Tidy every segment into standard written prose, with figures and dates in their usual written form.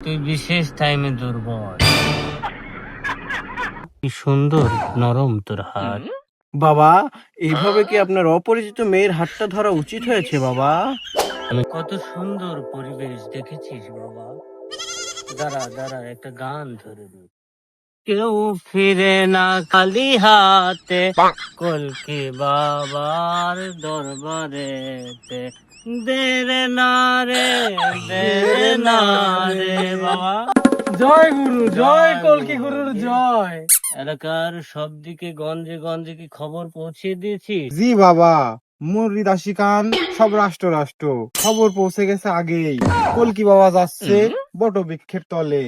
তুই বিশেষ টাইমে দুর্বল। কি সুন্দর নরম তোর হাত। বাবা, এইভাবে কি আপনার অপরিচিত মেয়ের হাতটা ধরা উচিত হয়েছে বাবা? আমি কত সুন্দর পরিবেশ দেখেছিস বাবা। দাঁড়া দাঁড়া, একটা গান ধরে দিই। কেউ ফিরে না খালি হাতে, কলকি বাবার দরবারেতে। দেরে না রে, দেরে না রে বাবা। জয় গুরু, জয় কলকি গুরুর জয়। এলাকার সব দিকে গঞ্জে গঞ্জে কি খবর পৌঁছে দিয়েছিস? জি বাবা, মুররি দাসী খান সব রাষ্ট্র রাষ্ট্র খবর পৌঁছে গেছে আগেই। কলকি বাবা যাচ্ছে বটবৃক্ষের তলে।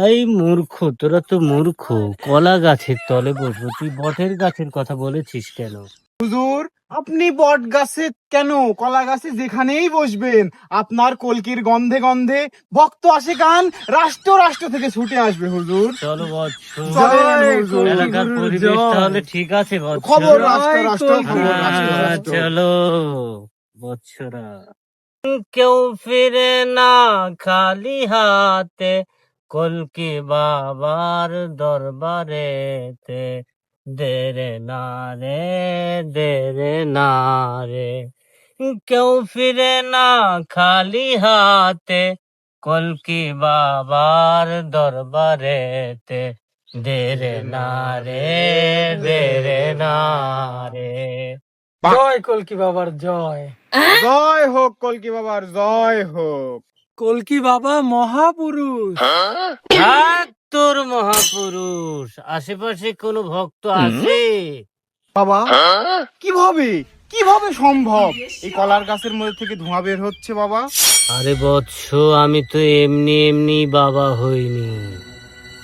এই মূর্খ, তোরা তো মূর্খ। কলা গাছের তলে বসবো, তুই বটের গাছের কথা বলেছিস কেন? হুজুর, আপনি বট গাছে কেন, কলা গাছে যেখানেই বসবেন আপনার কলকির গন্ধে গন্ধে ভক্ত আসে কান রাষ্ট্র রাষ্ট্র থেকে ছুটে আসবে হুজুর। চলো বৎস, চলেন হুজুর। এলাকার পরিবেশ তাহলে ঠিক আছে বৎস। খবর রাষ্ট্র রাষ্ট্র, খবর রাষ্ট্র রাষ্ট্র। চলো বৎসরা। কেউ ফিরে না খালি হাতে, কলকি বাবার দরবারেতে। দেরে না রে, দেরে না রে। কেউ ফিরে না খালি হাতে, কলকি বাবার দরবারেতে। দেরে না রে, দেরে না রে। জয় কলকি বাবার জয়। জয় হোক কলকি বাবার, জয় হোক। কলকি বাবা মহাপুরুষ। থাক তোর মহাপুরুষ। আশেপাশে কোনো ভক্ত আছে? বাবা, কিভাবে কিভাবে সম্ভব এই কলার গাছের মধ্যে থেকে ধোঁয়া বের হচ্ছে বাবা? আরে বৎস, আমি তো এমনি এমনি বাবা হইনি।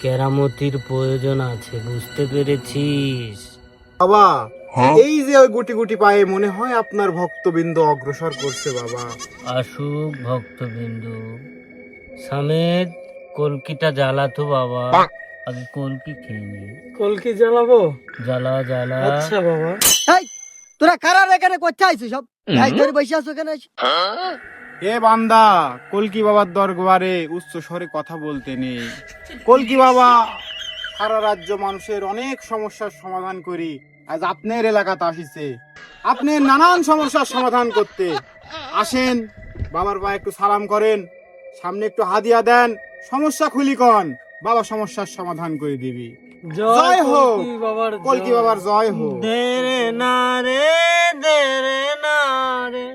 কেরামতির প্রয়োজন আছে, বুঝতে পেরেছিস? বাবা, এই যে ওই গুটি গুটি পায়ে মনে হয় আপনার ভক্তবৃন্দ অগ্রসর করছে বাবা। আসুক ভক্তবিন্দু। সামেদ, কলকিটা জ্বালাতো বাবা। আগে কলকি খেয়ে নি। কলকি জ্বালাবো? জ্বালা জ্বালা। আচ্ছা বাবা। এই তোরা কারার এখানে করতে আইছিস সব? এই ধরে বসে আছো কেন? এ বান্দা, কলকি বাবার দরবারে উচ্চ স্বরে কথা বলতে নেই। কলকি বাবা সারা রাজ্য মানুষের অনেক সমস্যার সমাধান করি আজ আপনার এলাকাতে আসিছে। আপনি নানান সমস্যার সমাধান করতে আসেন। বাবার পায়ে একটু সালাম করেন, সামনে একটু হাদিয়া দেন, সমস্যা খুলি কন, বাবা সমস্যার সমাধান করে দিবি। জয় হোক কলকি বাবার কলকি বাবার, জয় হোক। দেরে না রে, দেরে না রে।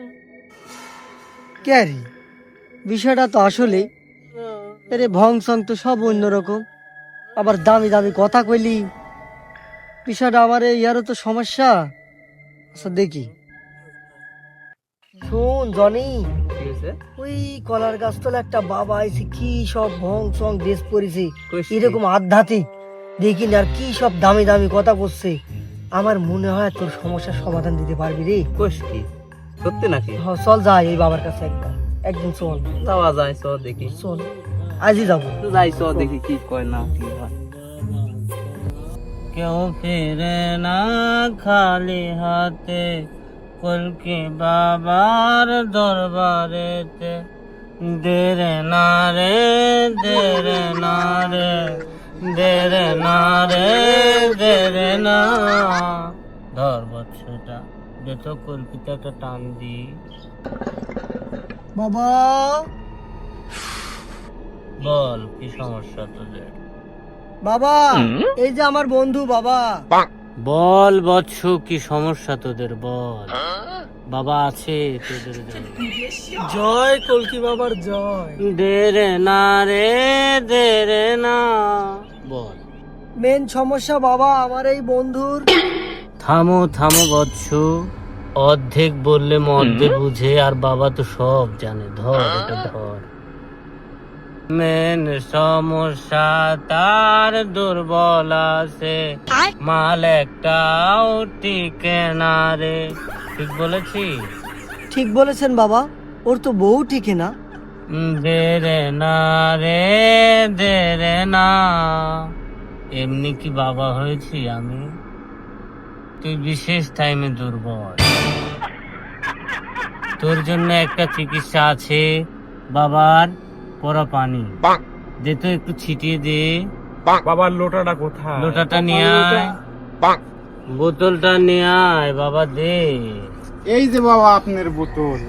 কে রে? বিষয়টা তো আসলে এরে ভং সং তো সব অন্যরকম, আবার দামি দামি কথা কইলি। বিষয়টা আমার ইয়ারও তো সমস্যা। আচ্ছা দেখি, শুন জনি, ওই কলার গাছতলা একটা বাবা আইছে, কি সব ভং সং ড্রেস পরেছে, এরকম আধ্যাত্মিক দেখি না, আর কি সব দামি দামি কথা বলছে। আমার মনে হয় তোর সমস্যার সমাধান দিতে পারবি রে। কি সত্যি নাকি? হ্যাঁ, চল যাই এই বাবার কাছে একদিন চল। যাওয়া যায়, চ দেখি। চল, আজই যাবো। যাই, চ দেখি কি কয় না কি হয়। কেউ ফিরে না খালি হাতে, কলকি বাবার দরবারেতে। দেরে না রে, দেরে না রে, দেরে না রে, দেরে না। ধর বৎসটা, যত কলকিতে একটা টান দি। বাবা, বল কি সমস্যা তোদের? বাবা, এই যে আমার বন্ধু বাবা। বল বৎস, কি সমস্যা তোদের বল। বাবা আছে তোদের জন্য। জয় কলকি বাবার জয়। দেরে না রে, দেরে না। বল। মেন সমস্যা বাবা আমার এই বন্ধুর। থামো থামো বৎস, অর্ধেক বললে মধ্যে বুঝে, আর বাবা তো সব জানে। ধর এটা ধর। মেন সমস্যা তার দুর্বল আছে, মাল একটাও টিকে না রে। ঠিক বলেছি? ঠিক বলেছেন বাবা, ওর তো বউ ঠিকই না। দেরে না রে, দেরে না। এমনি কি বাবা হয়েছি আমি? তুই বিশেষ টাইমে দুর্বল। তোর জন্য একটা চিকিৎসা আছে, বাবার পরা পানি। দে তো একটু ছিটিয়ে দে। বাবার লোটাটা কোথায়? লোটাটা নিয়ে আয়, বোতলটা নিয়ে আয় বাবা, দে এই যে বাবা আপনার বোতল।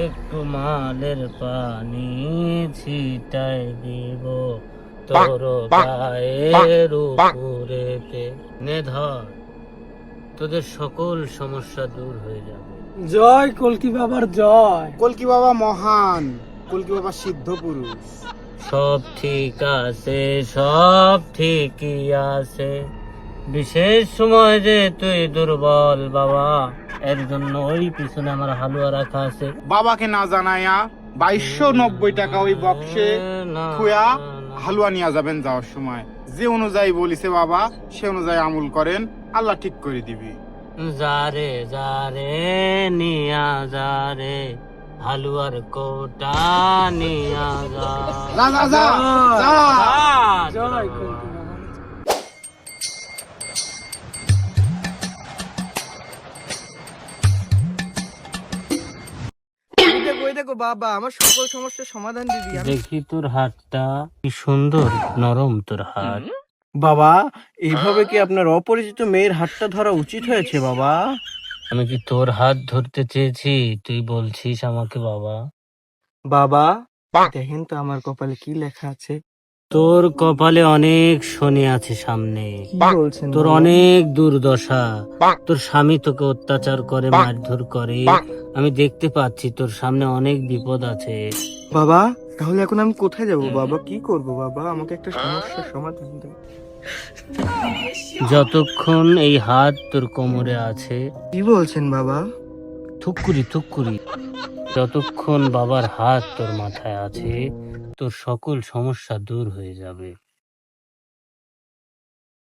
একটু মালের পানি ছিটাই দিব তোর গায়ের উপরেতে। নে ধর, তোদের সকল সমস্যা দূর হয়ে যাবে। জয় কলকি বাবার জয়। কলকি বাবা মহান, কলকি বাবা সিদ্ধ পুরুষ। সব ঠিক আছে, সব ঠিকই আছে। বিশেষ সময় যে তুই দুর্বল বাবা, এর জন্য ওই পিছনে আমার হালুয়া রাখা আছে। বাবাকে না জানাইয়া 2290 টাকা ওই বক্সে না, থুয়া না, না। হালুয়া নিয়ে যাবেন যাওয়ার সময়। যে অনুযায়ী বলিছে বাবা, সে অনুযায়ী আমল করেন, আল্লাহ ঠিক করে দিবি। যারে যারে নিয়া যারে, হালুয়ার কোটা নিয়া যা। যা যা যা যা। জয় কলকি বাবা। ওই দেখো বাবা, আমার সকল সমস্যার সমাধান দিবি। দেখি তোর হাতটা কি সুন্দর নরম, তোর হাত। বাবা, এইভাবে কি আপনার অপরিচিত মেয়ের হাতটা ধরা উচিত হয়েছে বাবা? আমি কি তোর হাত ধরতে চেয়েছি, তুই বলছিস আমাকে বাবা? বাবা দেখেন তো আমার কপালে কি লেখা আছে। তোর কপালে অনেক শনি আছে সামনে, কি বলছেন তোর অনেক দুর্দশা। তোর স্বামী তোকে অত্যাচার করে, মারধর করে। আমি দেখতে পাচ্ছি তোর সামনে অনেক বিপদ আছে। বাবা? তাহলে এখন আমি কোথায় যাব বাবা? কি করব বাবা? আমাকে একটা সমস্যার সমাধান দেন। যতক্ষণ এই হাত তোর কোমরে আছে, কি বলছেন বাবা? থুকুরি থুকুরি, যতক্ষণ বাবার হাত তোর মাথায় আছে, তোর সকল সমস্যা দূর হয়ে যাবে।